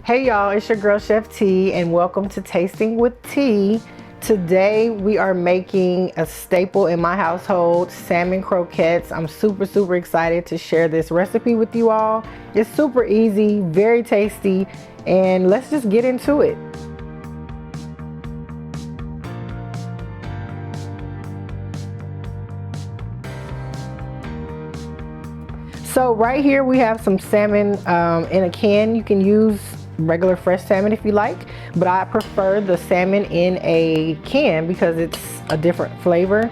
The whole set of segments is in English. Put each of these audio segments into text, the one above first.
Hey y'all, it's your girl Chef T and welcome to Tasting with T. Today we are making a staple in my household, salmon croquettes. I'm super excited to share this recipe with you all. It's super easy, very tasty, and let's just get into it. So right here we have some salmon in a can. You can use regular fresh salmon if you like, but I prefer the salmon in a can because it's a different flavor.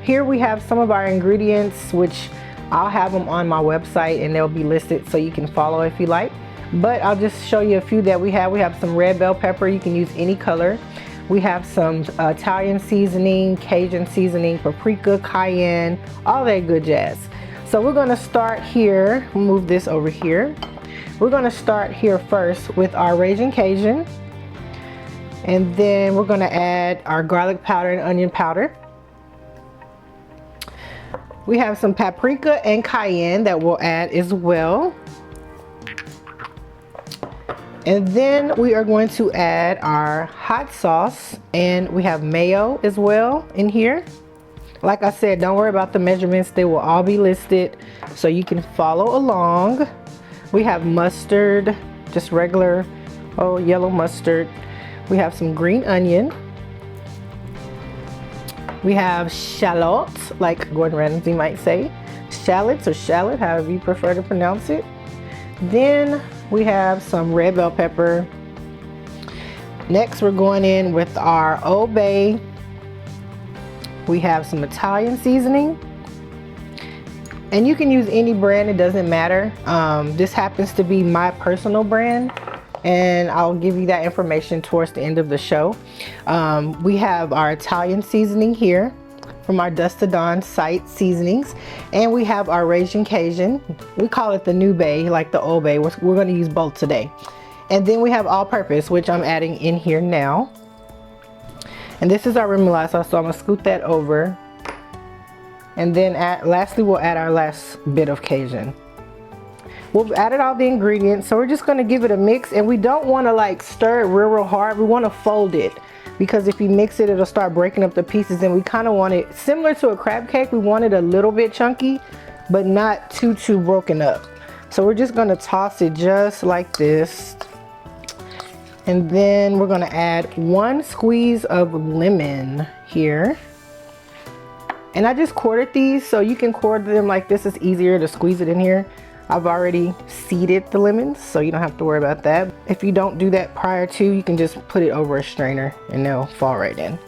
Here we have some of our ingredients, which I'll have them on my website and they'll be listed so you can follow if you like, but I'll just show you a few that we have. We have some red bell pepper. You can use any color. We have some Italian seasoning, Cajun seasoning, paprika, cayenne, all that good jazz. So we're going to start here, move this over here. We're going to start here first with our Raging Cajun, and then we're going to add our garlic powder and onion powder. We have some paprika and cayenne that we'll add as well. And then we are going to add our hot sauce, and we have mayo as well in here. Like I said, don't worry about the measurements. They will all be listed so you can follow along. We have mustard, just regular yellow mustard. We have some green onion. We have shallot, like Gordon Ramsay might say. Shallots or shallot, however you prefer to pronounce it. Then we have some red bell pepper. Next, we're going in with our Old Bay. We have some Italian seasoning, and you can use any brand, it doesn't matter. This happens to be my personal brand, and I'll give you that information towards the end of the show. We have our Italian seasoning here from our Dust to Dawn site seasonings, and we have our Raging Cajun. We call it the New Bay, like the Old Bay. We're going to use both today. And then we have all-purpose, which I'm adding in here now. And this is our remoulade sauce, so I'm gonna scoot that over. And then lastly, we'll add our last bit of Cajun. We've added all the ingredients, so we're just gonna give it a mix, and we don't wanna like stir it real hard. We wanna fold it, because if you mix it, it'll start breaking up the pieces, and we kinda want it similar to a crab cake. We want it a little bit chunky, but not too broken up. So we're just gonna toss it just like this. And then we're gonna add 1 squeeze of lemon here. And I just quartered these, so you can quarter them like this. It's easier to squeeze it in here. I've already seeded the lemons, so you don't have to worry about that. If you don't do that prior to, you can just put it over a strainer and they'll fall right in.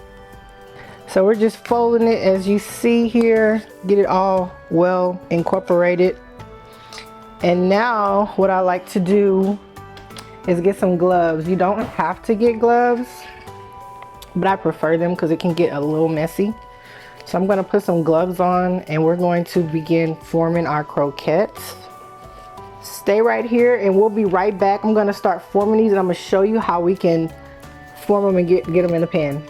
So we're just folding it as you see here, get it all well incorporated. And now what I like to do is get some gloves. You don't have to get gloves, but I prefer them because it can get a little messy. So I'm going to put some gloves on, and we're going to begin forming our croquettes. Stay right here and we'll be right back. I'm going to start forming these, and I'm going to show you how we can form them and get them in the pan.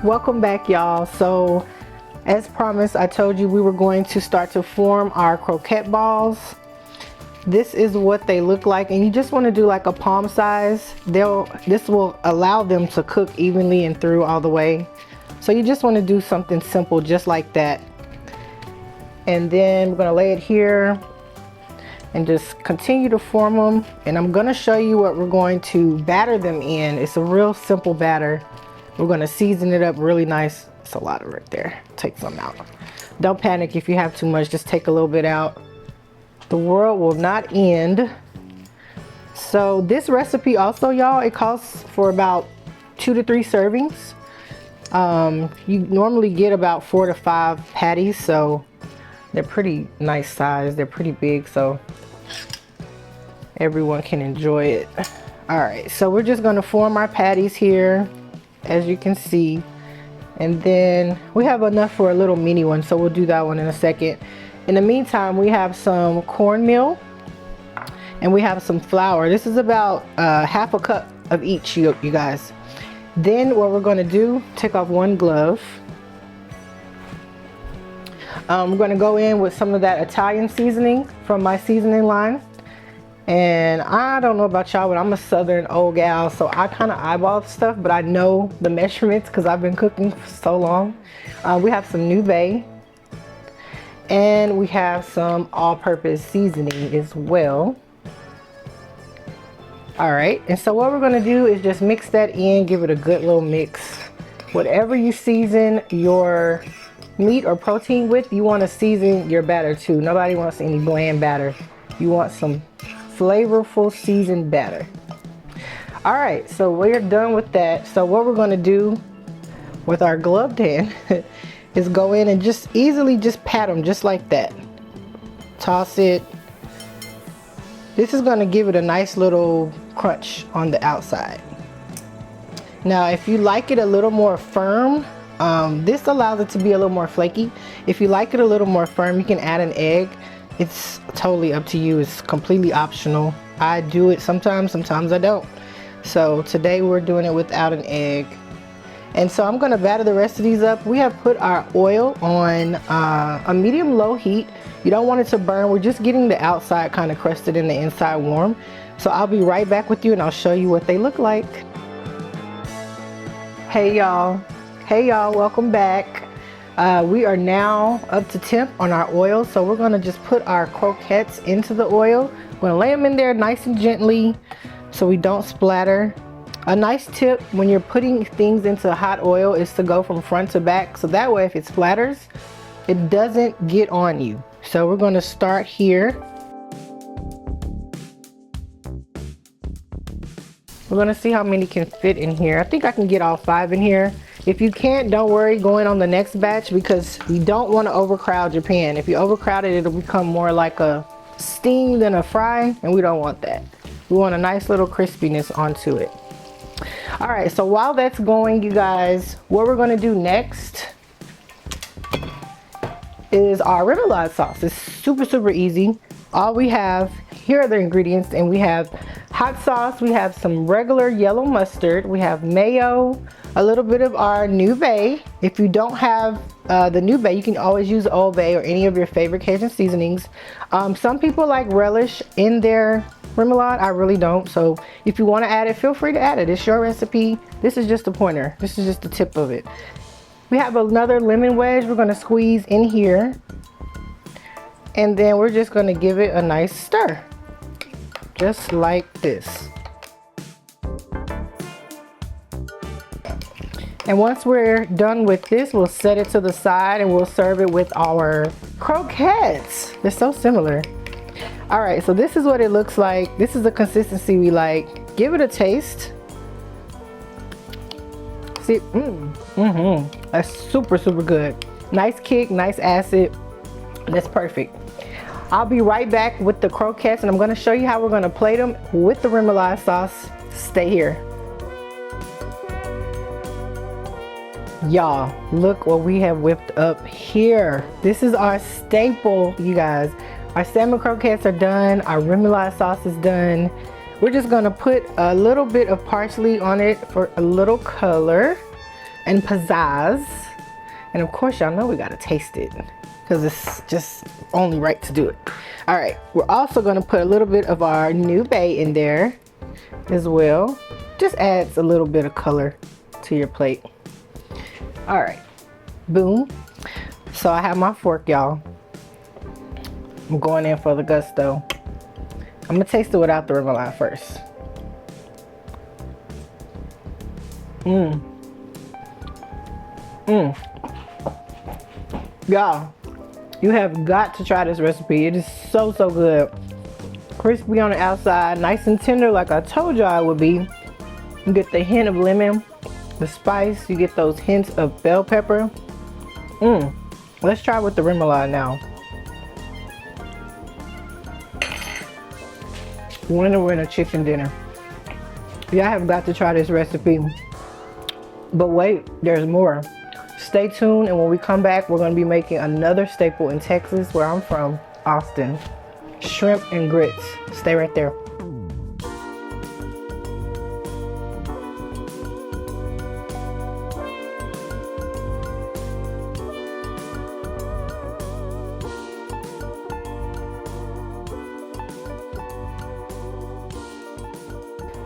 Welcome back, y'all. So as promised, I told you we were going to start to form our croquette balls. This is what they look like, and you just want to do like a palm size. This will allow them to cook evenly and through all the way. So you just want to do something simple just like that. And then we're going to lay it here and just continue to form them. And I'm going to show you what we're going to batter them in. It's a real simple batter. We're going to season it up really nice. It's a lot right there. Take some out. Don't panic if you have too much. Just take a little bit out. The world will not end. So this recipe also, y'all, it calls for about 2 to 3 servings. You normally get about 4 to 5 patties, so they're pretty nice size. They're pretty big, so everyone can enjoy it. All right, so we're just gonna form our patties here, as you can see. And then we have enough for a little mini one, so we'll do that one in a second. In the meantime, we have some cornmeal and we have some flour. This is about half a cup of each, you guys. Then what we're going to do, take off 1 glove. We're going to go in with some of that Italian seasoning from my seasoning line. And I don't know about y'all, but I'm a southern old gal, so I kind of eyeball stuff, but I know the measurements because I've been cooking for so long. We have some New Bay, and we have some all-purpose seasoning as well. All right, and so what we're gonna do is just mix that in, give it a good little mix. Whatever you season your meat or protein with, you want to season your batter too. Nobody wants any bland batter. You want some flavorful seasoned batter. All right, so we're done with that. So what we're going to do with our gloved hand is go in and just easily just pat them just like that. Toss it. This is going to give it a nice little crunch on the outside. Now if you like it a little more firm, this allows it to be a little more flaky. If you like it a little more firm, you can add an egg. It's totally up to you. It's completely optional. I do it sometimes I don't. So today we're doing it without an egg. And so I'm going to batter the rest of these up. We have put our oil on a medium low heat. You don't want it to burn. We're just getting the outside kind of crusted and the inside warm. So I'll be right back with you and I'll show you what they look like. Hey y'all, welcome back. We are now up to temp on our oil, so we're gonna just put our croquettes into the oil. We're gonna lay them in there nice and gently so we don't splatter. A nice tip when you're putting things into hot oil is to go from front to back, so that way if it splatters, it doesn't get on you. So we're gonna start here. We're gonna see how many can fit in here. I think I can get all 5 in here. If you can't, don't worry, going on the next batch because you don't want to overcrowd your pan. If you overcrowd it, it'll become more like a steam than a fry, and we don't want that. We want a nice little crispiness onto it. All right, so while that's going, you guys, what we're gonna do next is our remoulade sauce. It's super easy. All we have, here are the ingredients, and we have hot sauce, we have some regular yellow mustard, we have mayo, a little bit of our New Bay. If you don't have the New Bay, you can always use Old Bay or any of your favorite Cajun seasonings. Some people like relish in their remoulade. I really don't. So if you want to add it, feel free to add it. It's your recipe. This is just a pointer. This is just the tip of it. We have another lemon wedge we're going to squeeze in here. And then we're just going to give it a nice stir. Just like this. And once we're done with this, we'll set it to the side and we'll serve it with our croquettes. They're so similar. All right, so this is what it looks like. This is the consistency we like. Give it a taste. See, that's super good. Nice kick, nice acid. That's perfect. I'll be right back with the croquettes and I'm gonna show you how we're gonna plate them with the remoulade sauce. Stay here. Y'all, look what we have whipped up here. This is our staple, you guys. Our salmon croquettes are done. Our remoulade sauce is done. We're just gonna put a little bit of parsley on it for a little color and pizzazz. And of course, y'all know we gotta taste it because it's just only right to do it. All right, we're also gonna put a little bit of our New Bay in there as well. Just adds a little bit of color to your plate. All right, boom. So I have my fork, y'all. I'm going in for the gusto. I'm gonna taste it without the remoulade first. Y'all, you have got to try this recipe. It is so good. Crispy on the outside, nice and tender like I told y'all it would be. You get the hint of lemon, the spice, you get those hints of bell pepper. Let's try with the remoulade now. Winner chicken dinner. Y'all have got to try this recipe. But wait, there's more. Stay tuned, and when we come back, we're going to be making another staple in Texas, where I'm from, Austin. Shrimp and grits. Stay right there.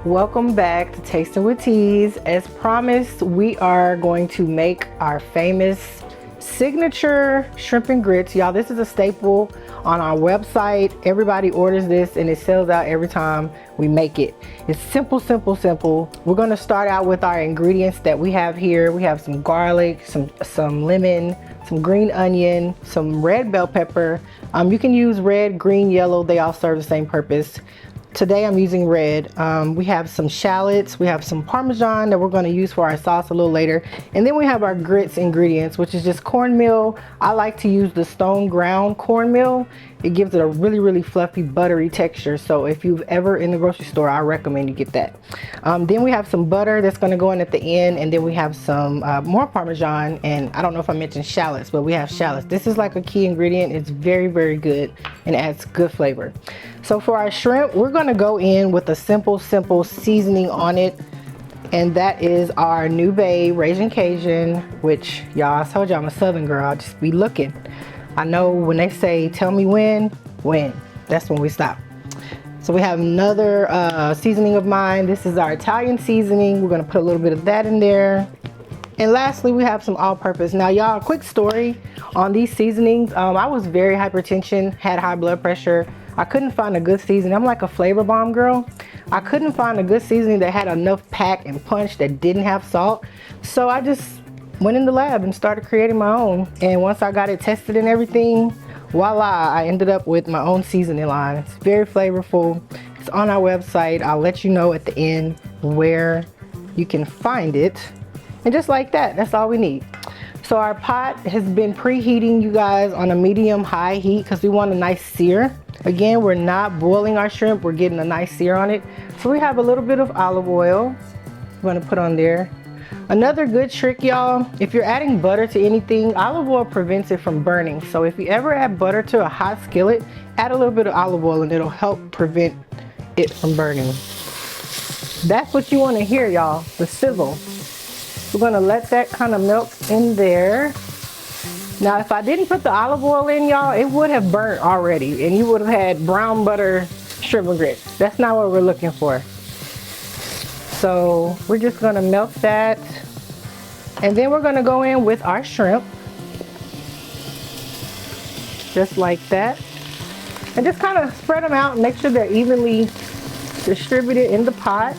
Welcome back to Tasting with Teas. As promised, we are going to make our famous signature shrimp and grits. Y'all, this is a staple on our website. Everybody orders this and it sells out every time we make it. It's simple, simple, simple. We're going to start out with our ingredients that we have here. We have some garlic, some lemon, some green onion, some red bell pepper. You can use red, green, yellow. They all serve the same purpose. Today I'm using red. We have some shallots, we have some Parmesan that we're going to use for our sauce a little later. And then we have our grits ingredients, which is just cornmeal. I like to use the stoneground cornmeal. It gives it a really, really fluffy, buttery texture. So if you've ever in the grocery store, I recommend you get that. Then we have some butter that's going to go in at the end. And then we have some more Parmesan. And I don't know if I mentioned shallots, but we have shallots. This is like a key ingredient. It's very, very good and adds good flavor. So for our shrimp, we're going to go in with a simple seasoning on it. And that is our New Bay Raging Cajun, which y'all, I told you I'm a Southern girl. I'll just be looking. I know when they say, tell me when, that's when we stop. So we have another seasoning of mine. This is our Italian seasoning. We're gonna put a little bit of that in there. And lastly, we have some all-purpose. Now y'all, a quick story on these seasonings. I was very hypertension, had high blood pressure. I couldn't find a good seasoning. I'm like a flavor bomb girl. I couldn't find a good seasoning that had enough pack and punch that didn't have salt. So I just went in the lab and started creating my own. And once I got it tested and everything, voila, I ended up with my own seasoning line. It's very flavorful. It's on our website. I'll let you know at the end where you can find it. And just like that, that's all we need. So our pot has been preheating, you guys, on a medium-high heat because we want a nice sear. Again, we're not boiling our shrimp, we're getting a nice sear on it. So we have a little bit of olive oil we're gonna put on there. Another good trick, y'all, if you're adding butter to anything, olive oil prevents it from burning. So if you ever add butter to a hot skillet, add a little bit of olive oil and it'll help prevent it from burning. That's what you wanna hear, y'all, the sizzle. We're gonna let that kind of melt in there. Now, if I didn't put the olive oil in, y'all, it would have burnt already and you would have had brown butter shrimp and grits. That's not what we're looking for. So we're just gonna melt that. And then we're gonna go in with our shrimp. Just like that. And just kind of spread them out and make sure they're evenly distributed in the pot.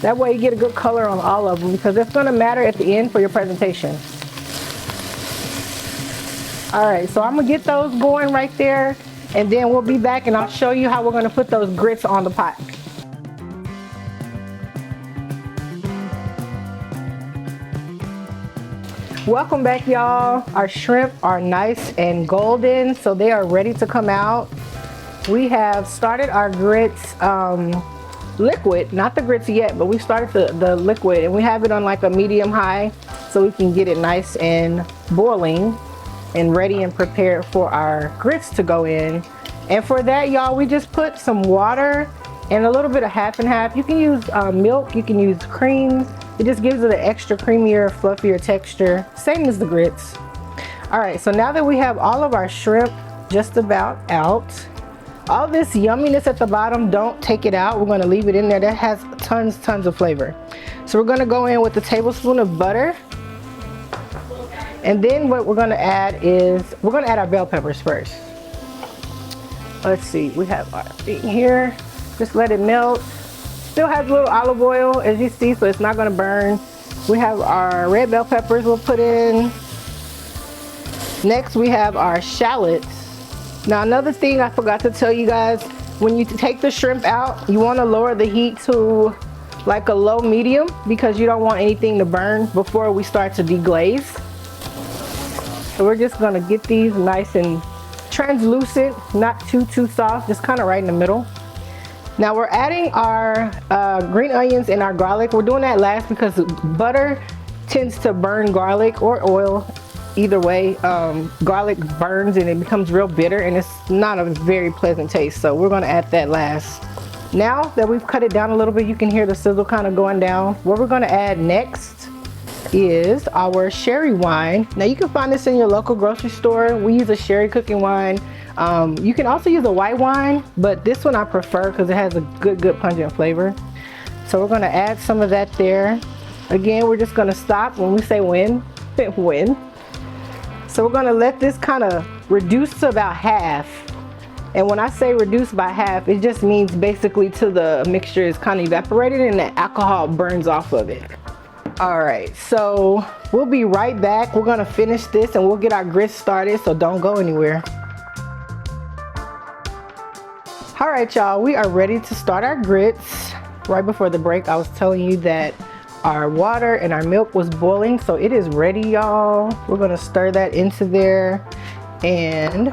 That way you get a good color on all of them because it's gonna matter at the end for your presentation. All right, so I'm gonna get those going right there and then we'll be back and I'll show you how we're gonna put those grits on the pot. Welcome back, y'all. Our shrimp are nice and golden, so they are ready to come out. We have started our grits liquid, not the grits yet, but we started the liquid and we have it on like a medium high so we can get it nice and boiling and ready and prepared for our grits to go in. And for that, y'all, we just put some water and a little bit of half and half. You can use milk, you can use cream. It just gives it an extra creamier, fluffier texture, same as the grits. All right, so now that we have all of our shrimp just about out, all this yumminess at the bottom, don't take it out. We're gonna leave it in there. That has tons of flavor. So we're gonna go in with a tablespoon of butter. And then what we're gonna add is, we're gonna add our bell peppers first. Let's see, we have our thing here. Just let it melt. Still has a little olive oil, as you see, so it's not gonna burn. We have our red bell peppers we'll put in. Next, we have our shallots. Now, another thing I forgot to tell you guys, when you take the shrimp out, you wanna lower the heat to like a low medium because you don't want anything to burn before we start to deglaze. So we're just gonna get these nice and translucent, not too soft, just kind of right in the middle. Now we're adding our green onions and our garlic. We're doing that last because butter tends to burn garlic or oil. Either way, garlic burns and it becomes real bitter and it's not a very pleasant taste. So we're gonna add that last. Now that we've cut it down a little bit, you can hear the sizzle kind of going down. What we're gonna add next is our sherry wine. Now you can find this in your local grocery store. We use a sherry cooking wine. You can also use a white wine, but this one I prefer because it has a good pungent flavor. So we're gonna add some of that there. Again, we're just gonna stop when we say when. When. So we're gonna let this kind of reduce to about half. And when I say reduce by half, it just means basically till the mixture is kind of evaporated and the alcohol burns off of it. All right, so we'll be right back. We're gonna finish this and we'll get our grits started, so don't go anywhere. All right, y'all, we are ready to start our grits. Right before the break, I was telling you that our water and our milk was boiling, so it is ready, y'all. We're gonna stir that into there and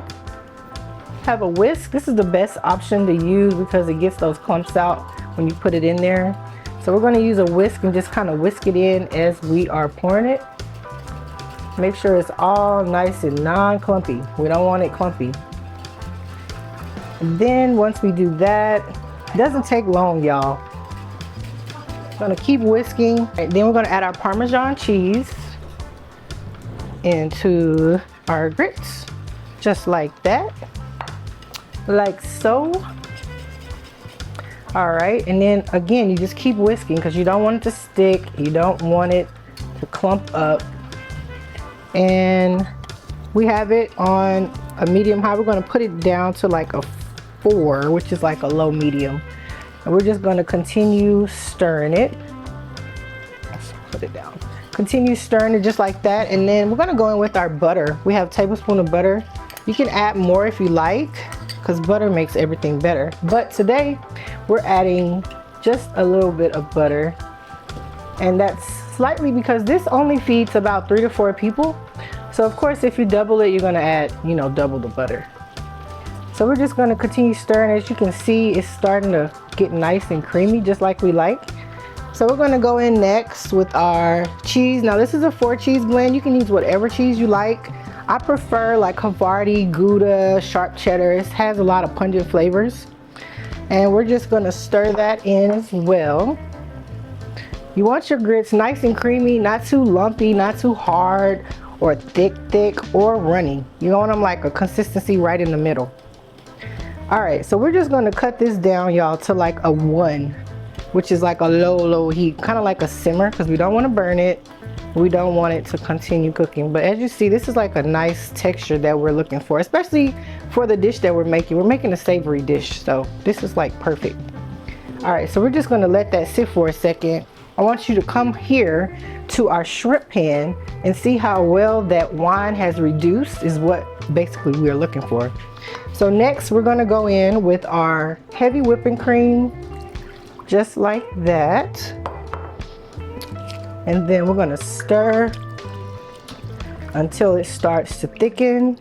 have a whisk. This is the best option to use because it gets those clumps out when you put it in there. So we're going to use a whisk and just kind of whisk it in as we are pouring it. Make sure it's all nice and non-clumpy. We don't want it clumpy. And then once we do that, it doesn't take long, y'all. Going to keep whisking. Right, then we're going to add our Parmesan cheese into our grits, just like that. Like so. All right, and then again, you just keep whisking because you don't want it to stick. You don't want it to clump up. And we have it on a medium high. We're going to put it down to like a 4, which is like a low medium. And we're just going to continue stirring it. Let's put it down. Continue stirring it just like that. And then we're going to go in with our butter. We have a tablespoon of butter. You can add more if you like, because butter makes everything better. But today we're adding just a little bit of butter, and that's slightly because this only feeds about 3 to 4 people. So of course, if you double it, you're gonna add, you know, double the butter. So we're just gonna continue stirring. As you can see, it's starting to get nice and creamy, just like we like. So we're gonna go in next with our cheese. Now this is a 4 cheese blend. You can use whatever cheese you like. I prefer like Havarti, Gouda, sharp cheddar. It has a lot of pungent flavors. And we're just gonna stir that in as well. You want your grits nice and creamy, not too lumpy, not too hard, or thick, or runny. You want them like a consistency right in the middle. All right, so we're just gonna cut this down, y'all, to like a 1, which is like a low heat, kind of like a simmer, because we don't wanna burn it. We don't want it to continue cooking. But as you see, this is like a nice texture that we're looking for, especially for the dish that we're making. We're making a savory dish, so this is like perfect. All right, so we're just gonna let that sit for a second. I want you to come here to our shrimp pan and see how well that wine has reduced is what basically we're looking for. So next we're gonna go in with our heavy whipping cream, just like that. And then we're gonna stir until it starts to thicken.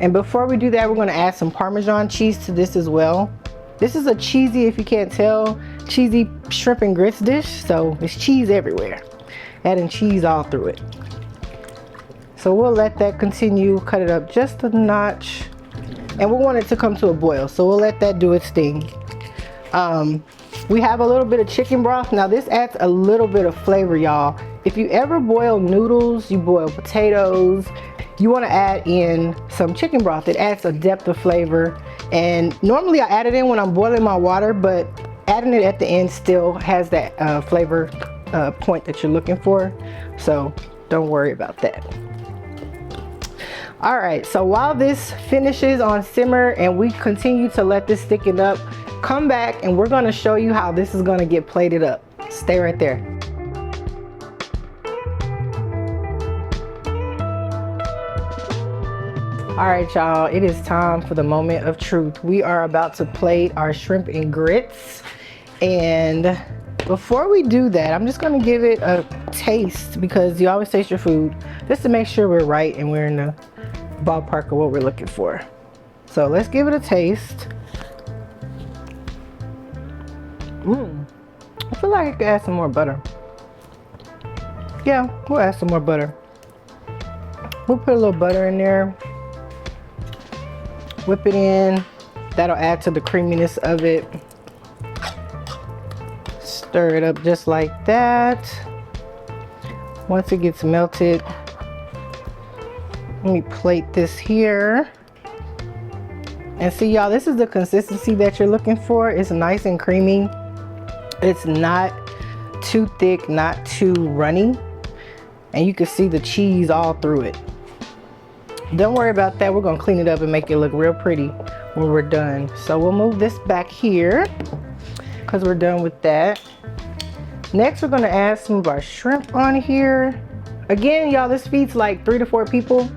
And before we do that, we're gonna add some Parmesan cheese to this as well. This is a cheesy, if you can't tell, cheesy shrimp and grits dish, so it's cheese everywhere. Adding cheese all through it. So we'll let that continue, cut it up just a notch. And we want it to come to a boil, so we'll let that do its thing. We have a little bit of chicken broth. Now this adds a little bit of flavor, y'all. If you ever boil noodles, you boil potatoes, you want to add in some chicken broth. It adds a depth of flavor. And normally I add it in when I'm boiling my water, but adding it at the end still has that flavor point that you're looking for. So don't worry about that. All right, so while this finishes on simmer and we continue to let this thicken up, come back and we're gonna show you how this is gonna get plated up. Stay right there. All right, y'all, it is time for the moment of truth. We are about to plate our shrimp and grits. And before we do that, I'm just gonna give it a taste, because you always taste your food, just to make sure we're right and we're in the ballpark of what we're looking for. So let's give it a taste. I feel like I could add some more butter. Yeah, we'll add some more butter. We'll put a little butter in there. Whip it in. That'll add to the creaminess of it. Stir it up just like that. Once it gets melted, let me plate this here. And see, y'all, this is the consistency that you're looking for. It's nice and creamy. It's not too thick, not too runny, and you can see the cheese all through it. Don't worry about that. We're gonna clean it up and make it look real pretty when we're done. So we'll move this back here because we're done with that. Next, we're gonna add some of our shrimp on here. Again, y'all, this feeds like 3 to 4 people.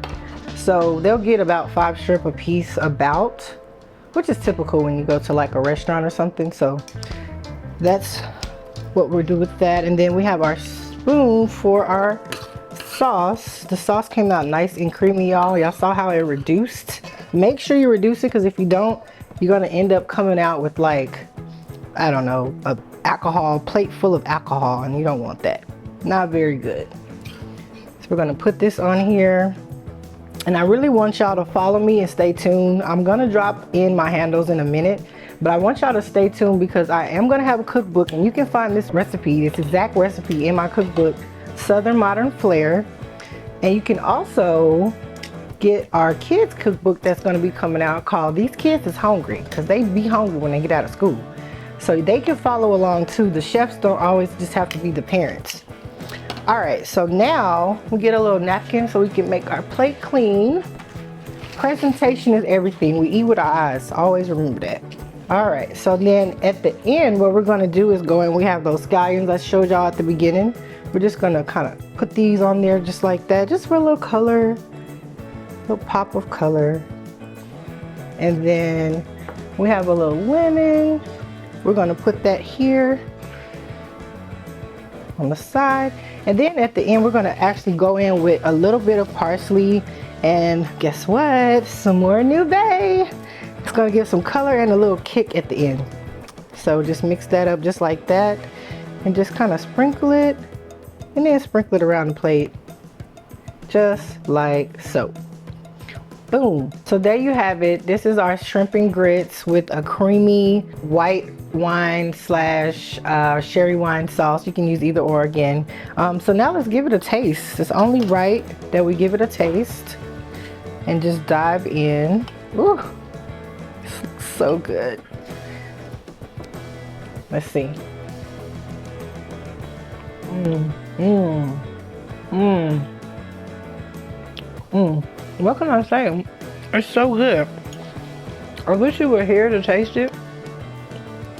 So they'll get about 5 shrimp a piece about, which is typical when you go to like a restaurant or something. So that's what we'll do with that. And then we have our spoon for our sauce. The sauce came out nice and creamy, y'all. Y'all saw how it reduced. Make sure you reduce it, because if you don't, you're gonna end up coming out with like, I don't know, a plate full of alcohol, and you don't want that. Not very good. So we're gonna put this on here, and I really want y'all to follow me and stay tuned. I'm gonna drop in my handles in a minute, but I want y'all to stay tuned because I am gonna have a cookbook, and you can find this recipe, this exact recipe, in my cookbook, Southern Modern Flair. And you can also get our kids cookbook that's going to be coming out called These Kids Is Hungry, because they be hungry when they get out of school. So they can follow along too. The chefs don't always just have to be the parents. All right, so now we get a little napkin so we can make our plate clean. Presentation is everything. We eat with our eyes. Always remember that. All right, so then at the end, what we're going to do is go in. We have those scallions I showed y'all at the beginning. We're just going to kind of put these on there just like that, just for a little color, little pop of color. And then we have a little lemon. We're going to put that here on the side. And then at the end, we're going to actually go in with a little bit of parsley. And guess what? Some more New Bay. It's going to give some color and a little kick at the end. So just mix that up just like that, and just kind of sprinkle it, and then sprinkle it around the plate just like so. Boom. So there you have it. This is our shrimp and grits with a creamy white wine slash sherry wine sauce. You can use either or again. So now let's give it a taste. It's only right that we give it a taste and just dive in. Ooh, this looks so good. Let's see. What can I say? It's so good. I wish you were here to taste it.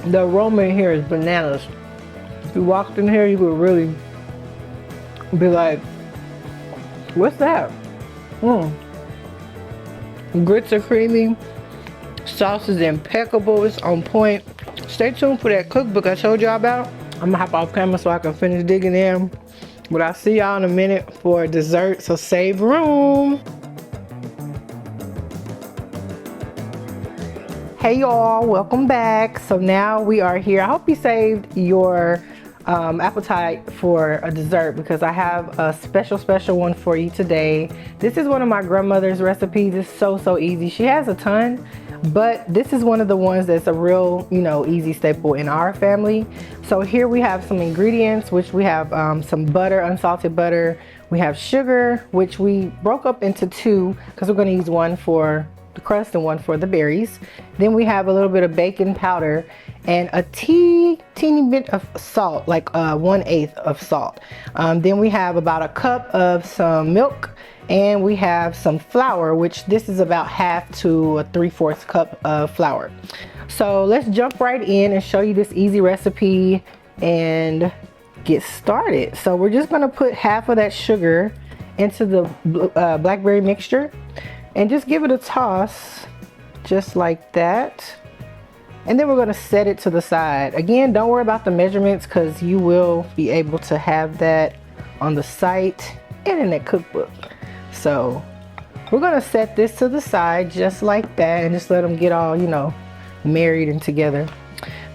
The aroma in here is bananas. If you walked in here, you would really be like, what's that? Grits are creamy. Sauce is impeccable. It's on point. Stay tuned for that cookbook I told y'all about. I'm gonna hop off camera so I can finish digging in. But I'll see y'all in a minute for dessert, so save room. Hey y'all, welcome back. So now we are here. I hope you saved your appetite for a dessert, because I have a special one for you today. This is one of my grandmother's recipes. It's so easy. She has a ton, but this is one of the ones that's a real, easy staple in our family. So here we have some ingredients, which we have some butter, unsalted butter. We have sugar, which we broke up into 2 because we're going to use one for the crust and one for the berries. Then we have a little bit of baking powder and a teeny bit of salt, like 1/8 of salt. Then we have about a cup of some milk, and we have some flour, which this is about 1/2 to a 3/4 cup of flour. So let's jump right in and show you this easy recipe and get started. So we're just gonna put 1/2 of that sugar into the blackberry mixture and just give it a toss just like that. And then we're going to set it to the side. Again, don't worry about the measurements, because you will be able to have that on the site and in that cookbook. So we're going to set this to the side just like that, and just let them get all, married and together.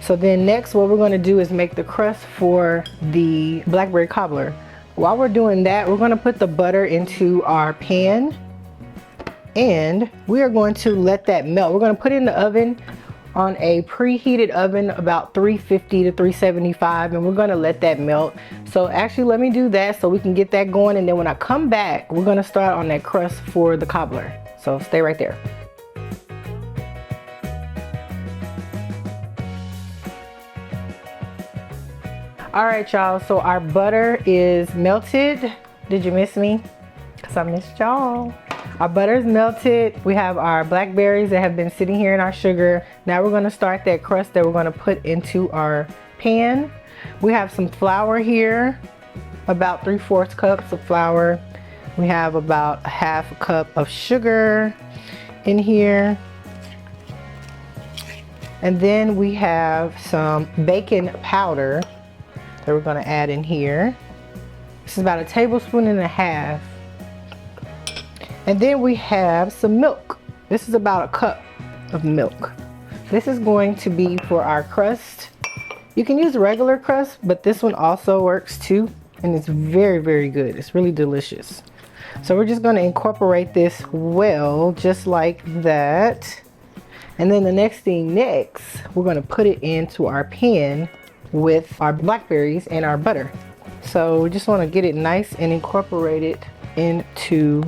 So then next, what we're going to do is make the crust for the blackberry cobbler. While we're doing that, we're going to put the butter into our pan, and we are going to let that melt. We're going to put it in the oven on a preheated oven, about 350 to 375, and we're going to let that melt. So actually, let me do that so we can get that going, and then when I come back, we're going to start on that crust for the cobbler. So stay right there. All right, y'all, so our butter is melted. Did you miss me? Because I missed y'all. Our butter is melted. We have our blackberries that have been sitting here in our sugar. Now we're gonna start that crust that we're gonna put into our pan. We have some flour here, about 3/4 cups of flour. We have about 1/2 cup of sugar in here. And then we have some baking powder that we're gonna add in here. This is about 1.5 tablespoons. And then we have some milk. This is about 1 cup of milk. This is going to be for our crust. You can use regular crust, but this one also works too. And it's very, very good. It's really delicious. So we're just gonna incorporate this well, just like that. And then the next thing we're gonna put it into our pan with our blackberries and our butter. So we just wanna get it nice and incorporate it into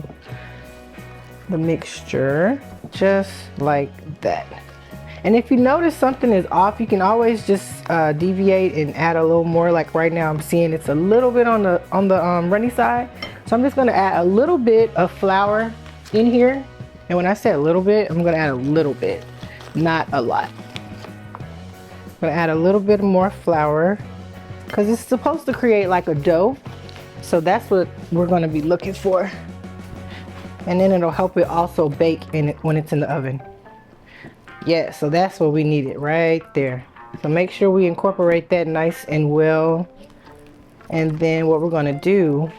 the mixture, just like that. And if you notice something is off, you can always just deviate and add a little more. Like right now I'm seeing it's a little bit on the runny side. So I'm just gonna add a little bit of flour in here. And when I say a little bit, I'm gonna add a little bit, not a lot. I'm gonna add a little bit more flour because it's supposed to create like a dough. So that's what we're gonna be looking for. And then it'll help it also bake in it when it's in the oven. Yeah, so that's what we needed right there. So make sure we incorporate that nice and well. And then what we're gonna do,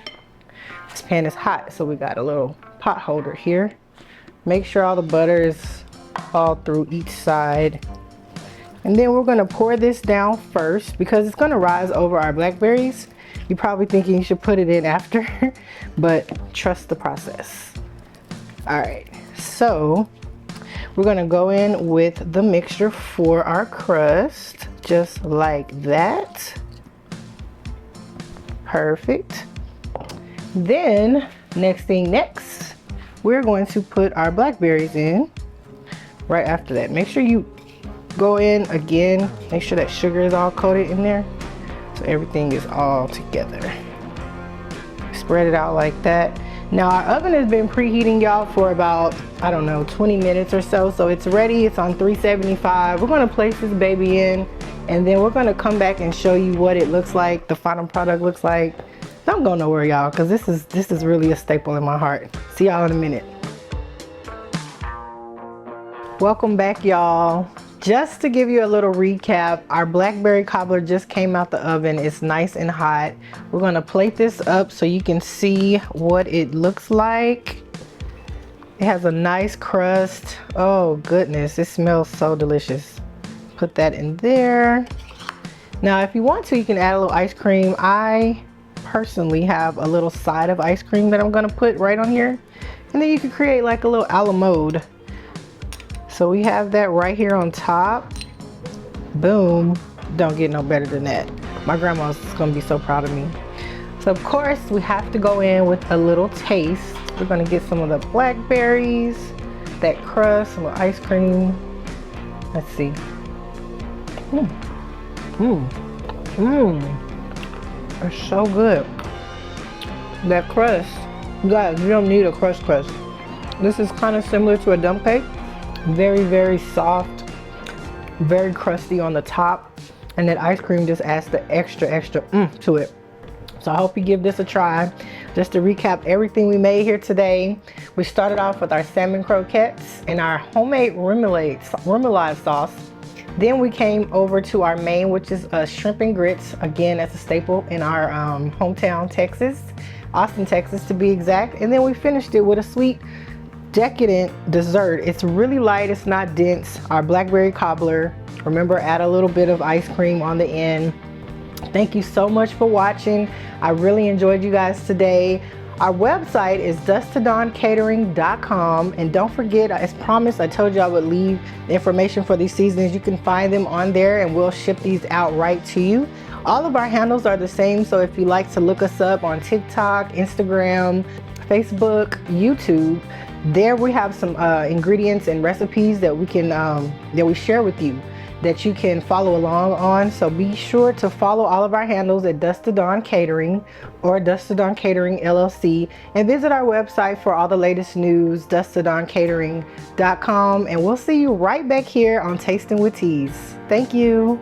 this pan is hot, so we got a little pot holder here. Make sure all the butter is all through each side. And then we're gonna pour this down first because it's gonna rise over our blackberries. You're probably thinking you should put it in after, but trust the process. All right, so we're gonna go in with the mixture for our crust, just like that. Perfect. Then, next, we're going to put our blackberries in right after that. Make sure you go in again, make sure that sugar is all coated in there so everything is all together. Spread it out like that. Now our oven has been preheating, y'all, for about, I don't know, 20 minutes or so. So it's ready, it's on 375. We're gonna place this baby in and then we're gonna come back and show you what it looks like, the final product looks like. Don't go nowhere, y'all, because this is really a staple in my heart. See y'all in a minute. Welcome back, y'all. Just to give you a little recap, our blackberry cobbler just came out the oven. It's nice and hot. We're gonna plate this up so you can see what it looks like. It has a nice crust. Oh goodness, it smells so delicious. Put that in there. Now if you want to, you can add a little ice cream. I personally have a little side of ice cream that I'm gonna put right on here. And then you can create like a little a la mode. So we have that right here on top. Boom. Don't get no better than that. My grandma's gonna be so proud of me. So of course we have to go in with a little taste. We're gonna get some of the blackberries, that crust, some ice cream. Let's see. It's so good. That crust, guys, you don't need a crust. This is kind of similar to a dump cake. Very, very soft, very crusty on the top, and that ice cream just adds the extra to it. So I hope you give this a try. Just to recap everything we made here today, we started off with our salmon croquettes and our homemade remoulade sauce. Then we came over to our main, which is shrimp and grits. Again, that's a staple in our hometown, Texas, Austin, Texas to be exact. And then we finished it with a sweet, decadent dessert. It's really light, it's not dense. Our blackberry cobbler. Remember, add a little bit of ice cream on the end. Thank you so much for watching. I really enjoyed you guys today. Our website is dusttodauncatering.com, and don't forget, as promised, I told you I would leave the information for these seasonings. You can find them on there and we'll ship these out right to you. All of our handles are the same, so if you like to look us up on TikTok, Instagram, Facebook, YouTube, there we have some ingredients and recipes that we can that we share with you. that you can follow along on. So be sure to follow all of our handles at Dusk to Dawn Catering or Dusk to Dawn Catering LLC, and visit our website for all the latest news, dusktodawncatering.com, and we'll see you right back here on Tasting with Teas. Thank you.